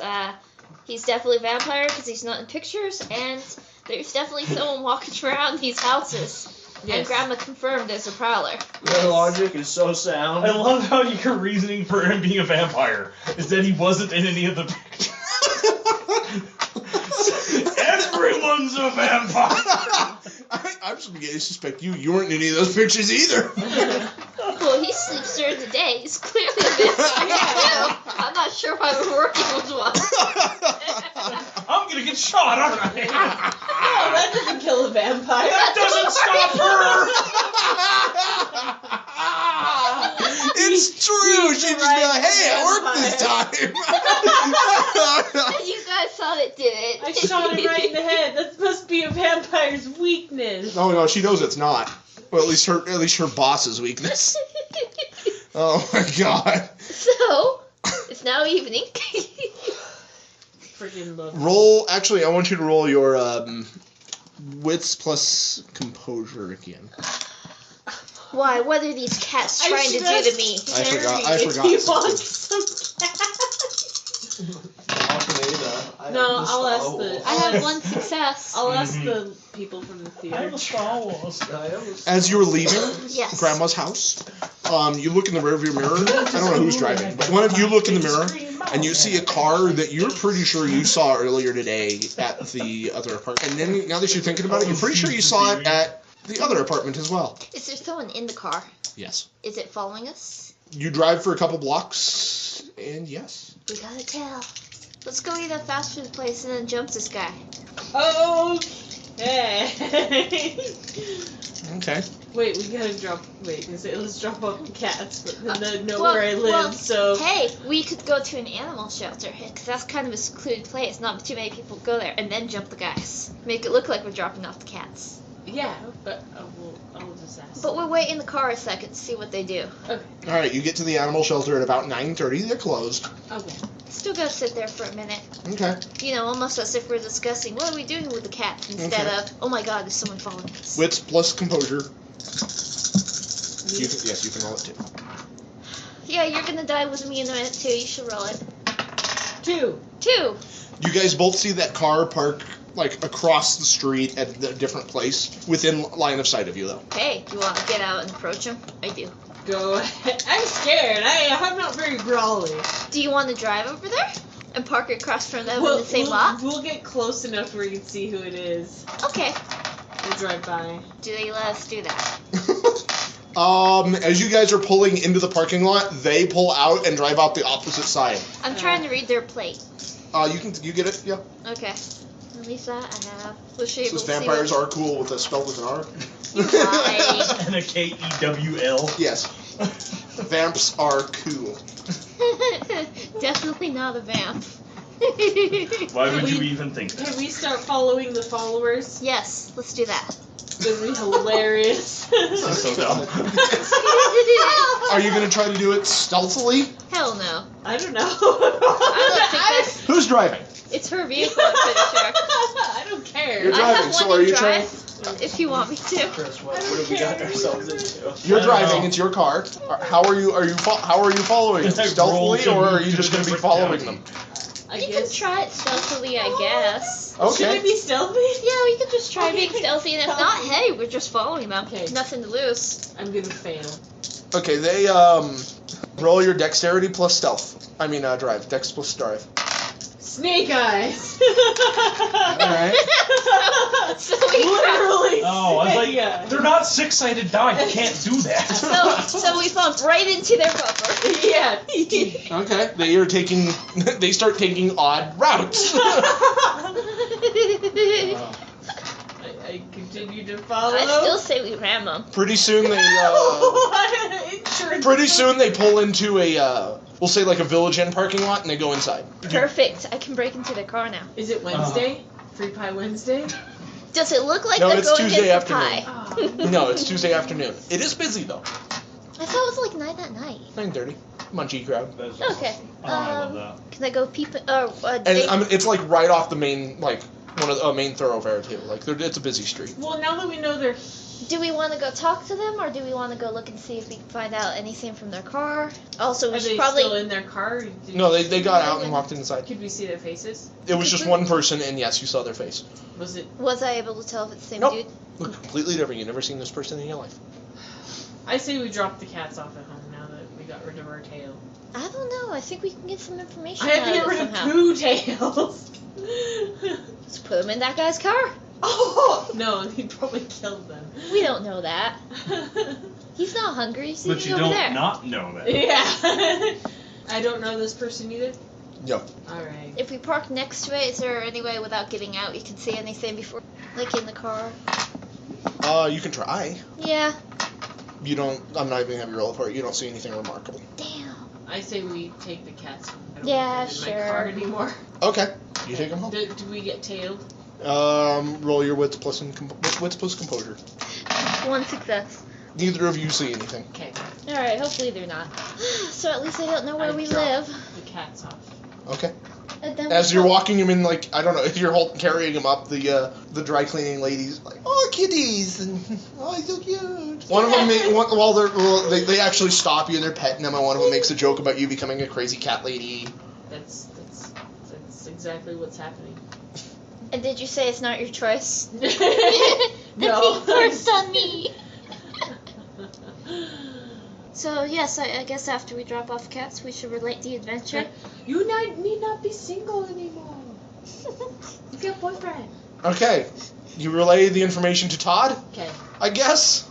[SPEAKER 2] he's definitely a vampire because he's not in pictures, and there's definitely someone walking around these houses. And
[SPEAKER 3] Yes.
[SPEAKER 2] Grandma confirmed there's a prowler.
[SPEAKER 5] Their logic is so sound.
[SPEAKER 4] I love how your reasoning for him being a vampire is that he wasn't in any of the pictures. Everyone's a vampire.
[SPEAKER 1] I'm just beginning to suspect you weren't in any of those pictures either.
[SPEAKER 2] Well, he sleeps during the day. He's clearly a vampire. I'm not sure why we're working with one.
[SPEAKER 4] I'm gonna get shot, aren't I?
[SPEAKER 3] Oh, that doesn't kill a vampire.
[SPEAKER 4] That doesn't stop her.
[SPEAKER 1] It's true. She'd just be like, hey, it worked this time.
[SPEAKER 2] You guys thought it did.
[SPEAKER 3] I shot him right in the head. That must be a vampire's weakness.
[SPEAKER 1] No, she knows it's not. Well, at least her boss's weakness. Oh my god.
[SPEAKER 2] So, it's now evening.
[SPEAKER 3] Freaking love.
[SPEAKER 1] Roll. Actually, I want you to roll your wits plus composure again.
[SPEAKER 2] Why? What are these cats
[SPEAKER 3] I
[SPEAKER 2] trying to
[SPEAKER 3] should
[SPEAKER 2] do to
[SPEAKER 3] ask
[SPEAKER 2] me?
[SPEAKER 3] Harry
[SPEAKER 1] I
[SPEAKER 3] if
[SPEAKER 1] forgot
[SPEAKER 3] he
[SPEAKER 1] something.
[SPEAKER 3] wants some cats. No, I'll ask the.
[SPEAKER 2] I have one success.
[SPEAKER 3] I'll ask the people from the
[SPEAKER 4] I
[SPEAKER 3] theater.
[SPEAKER 4] have a Star Wars.
[SPEAKER 1] As you're leaving
[SPEAKER 2] Yes.
[SPEAKER 1] Grandma's house, you look in the rearview mirror. I don't know who's driving, but one of you look in the mirror and you see a car that you're pretty sure you saw earlier today at the other apartment. And then now that you're thinking about it, you're pretty sure you saw it at the other apartment as well.
[SPEAKER 2] Is there someone in the car?
[SPEAKER 1] Yes.
[SPEAKER 2] Is it following us?
[SPEAKER 1] You drive for a couple blocks, and yes.
[SPEAKER 2] We gotta tell. Let's go eat a fast food place and then jump this guy.
[SPEAKER 3] Okay.
[SPEAKER 1] Okay.
[SPEAKER 3] Wait, we gotta drop. Wait, let's drop off the cats, but then they know
[SPEAKER 2] Well-
[SPEAKER 3] where I live.
[SPEAKER 2] well,
[SPEAKER 3] so
[SPEAKER 2] Hey, we could go to an animal shelter because that's kind of a secluded place. Not too many people go there, and then jump the guys. Make it look like we're dropping off the cats.
[SPEAKER 3] yeah, but I'll just ask.
[SPEAKER 2] But we'll wait in the car a second to see what they do.
[SPEAKER 3] Okay.
[SPEAKER 1] All right. You get to the animal shelter at about 9:30. They're closed.
[SPEAKER 3] Okay.
[SPEAKER 2] Still gotta sit there for a minute.
[SPEAKER 1] Okay.
[SPEAKER 2] Almost as if we're discussing what are we doing with the cats instead of, oh my god, there's someone following us.
[SPEAKER 1] Wits plus composure. Yes, you can roll it too.
[SPEAKER 2] Yeah, you're gonna die with me in a minute too. You should roll it.
[SPEAKER 3] 2.
[SPEAKER 2] 2.
[SPEAKER 1] You guys both see that car park like across the street at a different place, within line of sight of you though.
[SPEAKER 2] Hey, you want to get out and approach him? I do.
[SPEAKER 3] Go ahead. I'm scared. I'm not very brawly.
[SPEAKER 2] Do you want to drive over there and park it across from them in the same lot?
[SPEAKER 3] We'll get close enough where you can see who it is.
[SPEAKER 2] Okay.
[SPEAKER 3] We'll drive by.
[SPEAKER 2] Do they let us do that?
[SPEAKER 1] As you guys are pulling into the parking lot, they pull out and drive out the opposite side.
[SPEAKER 2] I'm trying to read their plate.
[SPEAKER 1] You get it? Yeah.
[SPEAKER 2] Okay. At least that I have. Was she able
[SPEAKER 1] Says
[SPEAKER 2] to see
[SPEAKER 1] vampires
[SPEAKER 2] what-
[SPEAKER 1] are cool with a spell with an R.
[SPEAKER 2] You lie.
[SPEAKER 4] And a KEWL.
[SPEAKER 1] Yes. Vamps are cool.
[SPEAKER 2] Definitely not a vamp.
[SPEAKER 4] Why would you even think that?
[SPEAKER 3] Can we start following the followers?
[SPEAKER 2] Yes, let's do that.
[SPEAKER 3] This would be hilarious.
[SPEAKER 4] That's so dumb.
[SPEAKER 1] Are you gonna try to do it stealthily?
[SPEAKER 2] Hell no.
[SPEAKER 3] I don't know.
[SPEAKER 2] I don't think that's.
[SPEAKER 1] Who's driving?
[SPEAKER 2] It's her vehicle, I'm pretty sure.
[SPEAKER 3] I don't care.
[SPEAKER 1] You're
[SPEAKER 2] I
[SPEAKER 1] driving,
[SPEAKER 2] have
[SPEAKER 1] so
[SPEAKER 2] one
[SPEAKER 1] are
[SPEAKER 2] to
[SPEAKER 1] you trying?
[SPEAKER 2] drive if you want me to.
[SPEAKER 5] Chris, what have we gotten ourselves into?
[SPEAKER 1] You're
[SPEAKER 4] I don't
[SPEAKER 1] driving.
[SPEAKER 4] know.
[SPEAKER 1] It's your car. How are you following them?
[SPEAKER 4] I
[SPEAKER 1] Stealthily,
[SPEAKER 4] rolled
[SPEAKER 1] or are
[SPEAKER 4] to
[SPEAKER 1] you just gonna be
[SPEAKER 4] different
[SPEAKER 1] following
[SPEAKER 4] county.
[SPEAKER 1] them?
[SPEAKER 3] I
[SPEAKER 2] You can
[SPEAKER 3] guess.
[SPEAKER 2] try it stealthily, I guess.
[SPEAKER 3] Should
[SPEAKER 1] Okay.
[SPEAKER 3] it be stealthy?
[SPEAKER 2] Yeah, we could just try being
[SPEAKER 3] Okay.
[SPEAKER 2] stealthy, and if not, hey, we're just following them.
[SPEAKER 3] Okay.
[SPEAKER 2] Nothing to lose.
[SPEAKER 3] I'm gonna fail.
[SPEAKER 1] Okay. They roll your dexterity plus stealth. I mean drive. Dex plus drive.
[SPEAKER 3] Snake eyes.
[SPEAKER 1] Alright.
[SPEAKER 2] So we
[SPEAKER 3] Literally.
[SPEAKER 4] Oh, I was
[SPEAKER 3] snake
[SPEAKER 4] like,
[SPEAKER 3] eyes.
[SPEAKER 4] they're not 6-sided die. You can't do that.
[SPEAKER 2] So we bumped right into their bumper.
[SPEAKER 3] Yeah.
[SPEAKER 1] Okay. They start taking odd routes.
[SPEAKER 3] I continue to follow.
[SPEAKER 2] I still say we ram them.
[SPEAKER 1] Pretty soon they
[SPEAKER 3] Insurance.
[SPEAKER 1] pretty soon they pull into a we'll say like a Village Inn parking lot, and they go inside.
[SPEAKER 2] Perfect. I can break into their car now.
[SPEAKER 3] Is it Wednesday? Free pie Wednesday?
[SPEAKER 2] Does it look like
[SPEAKER 1] No,
[SPEAKER 2] they're
[SPEAKER 1] it's
[SPEAKER 2] going
[SPEAKER 1] Tuesday
[SPEAKER 2] in for
[SPEAKER 1] afternoon.
[SPEAKER 2] pie?
[SPEAKER 1] No, it's Tuesday afternoon. It is busy though.
[SPEAKER 2] I thought it was like 9 at night.
[SPEAKER 1] 9:30. Munchie crowd.
[SPEAKER 4] That's
[SPEAKER 2] Okay.
[SPEAKER 4] awesome. Oh, I love that.
[SPEAKER 2] Can I go peep?
[SPEAKER 1] And
[SPEAKER 2] Date?
[SPEAKER 1] it's like right off the main one of the main thoroughfare too. Like it's a busy street.
[SPEAKER 3] Well, now that we know they're
[SPEAKER 2] Do we want to go talk to them, or do we want to go look and see if we can find out anything from their car? Also, we
[SPEAKER 3] Are
[SPEAKER 2] should
[SPEAKER 3] they
[SPEAKER 2] probably.
[SPEAKER 3] still in their car?
[SPEAKER 1] No, they got out and walked inside.
[SPEAKER 3] Could we see their faces?
[SPEAKER 1] It was just one person, and yes, you saw their face.
[SPEAKER 3] Was it?
[SPEAKER 2] Was I able to tell if it's the same
[SPEAKER 1] Nope.
[SPEAKER 2] dude?
[SPEAKER 1] Look completely different. You've never seen this person in your life.
[SPEAKER 3] I say we drop the cats off at home now that we got rid of our tail.
[SPEAKER 2] I don't know. I think we can get some information
[SPEAKER 3] I have
[SPEAKER 2] out
[SPEAKER 3] to get
[SPEAKER 2] of it
[SPEAKER 3] rid of
[SPEAKER 2] somehow.
[SPEAKER 3] 2 tails.
[SPEAKER 2] Just put them in that guy's car.
[SPEAKER 3] Oh no, he'd probably kill them.
[SPEAKER 2] We don't know that. He's not hungry. He's
[SPEAKER 4] But
[SPEAKER 2] eating
[SPEAKER 4] you
[SPEAKER 2] over
[SPEAKER 4] don't
[SPEAKER 2] there.
[SPEAKER 4] not know that.
[SPEAKER 3] Yeah. I don't know this person either.
[SPEAKER 1] Yep.
[SPEAKER 3] All right.
[SPEAKER 2] If we park next to it, is there any way without getting out you can see anything before, like in the car?
[SPEAKER 1] You can try.
[SPEAKER 2] Yeah.
[SPEAKER 1] You don't. I'm not even gonna have you roll for it. You don't see anything remarkable.
[SPEAKER 2] Damn.
[SPEAKER 3] I say we take the cats home. I don't
[SPEAKER 2] Yeah,
[SPEAKER 3] want them in my car
[SPEAKER 2] sure.
[SPEAKER 3] anymore.
[SPEAKER 1] Okay. You take them home.
[SPEAKER 3] Do we get tailed?
[SPEAKER 1] Roll your wits plus wits plus composure.
[SPEAKER 2] One success.
[SPEAKER 1] Neither of you see anything.
[SPEAKER 3] Okay.
[SPEAKER 2] All right. Hopefully they're not. So at least they don't know where
[SPEAKER 3] I
[SPEAKER 2] we
[SPEAKER 3] drop
[SPEAKER 2] live.
[SPEAKER 3] The cats off.
[SPEAKER 1] Okay.
[SPEAKER 2] And then
[SPEAKER 1] As
[SPEAKER 2] we
[SPEAKER 1] you're
[SPEAKER 2] go-
[SPEAKER 1] walking him in, like I don't know, if you're carrying him up, the dry cleaning lady's like, "Oh, kitties!" and "Oh, so cute." One of them, they actually stop you and they're petting him, and one of them makes a joke about you becoming a crazy cat lady.
[SPEAKER 3] That's exactly what's happening.
[SPEAKER 2] And did you say it's not your choice?
[SPEAKER 3] No.
[SPEAKER 2] The pink forced on me. So yes, I guess after we drop off cats, we should relate the adventure.
[SPEAKER 3] You need not be single anymore. You get a boyfriend.
[SPEAKER 1] Okay, you relay the information to Todd,
[SPEAKER 3] Okay.
[SPEAKER 1] I guess.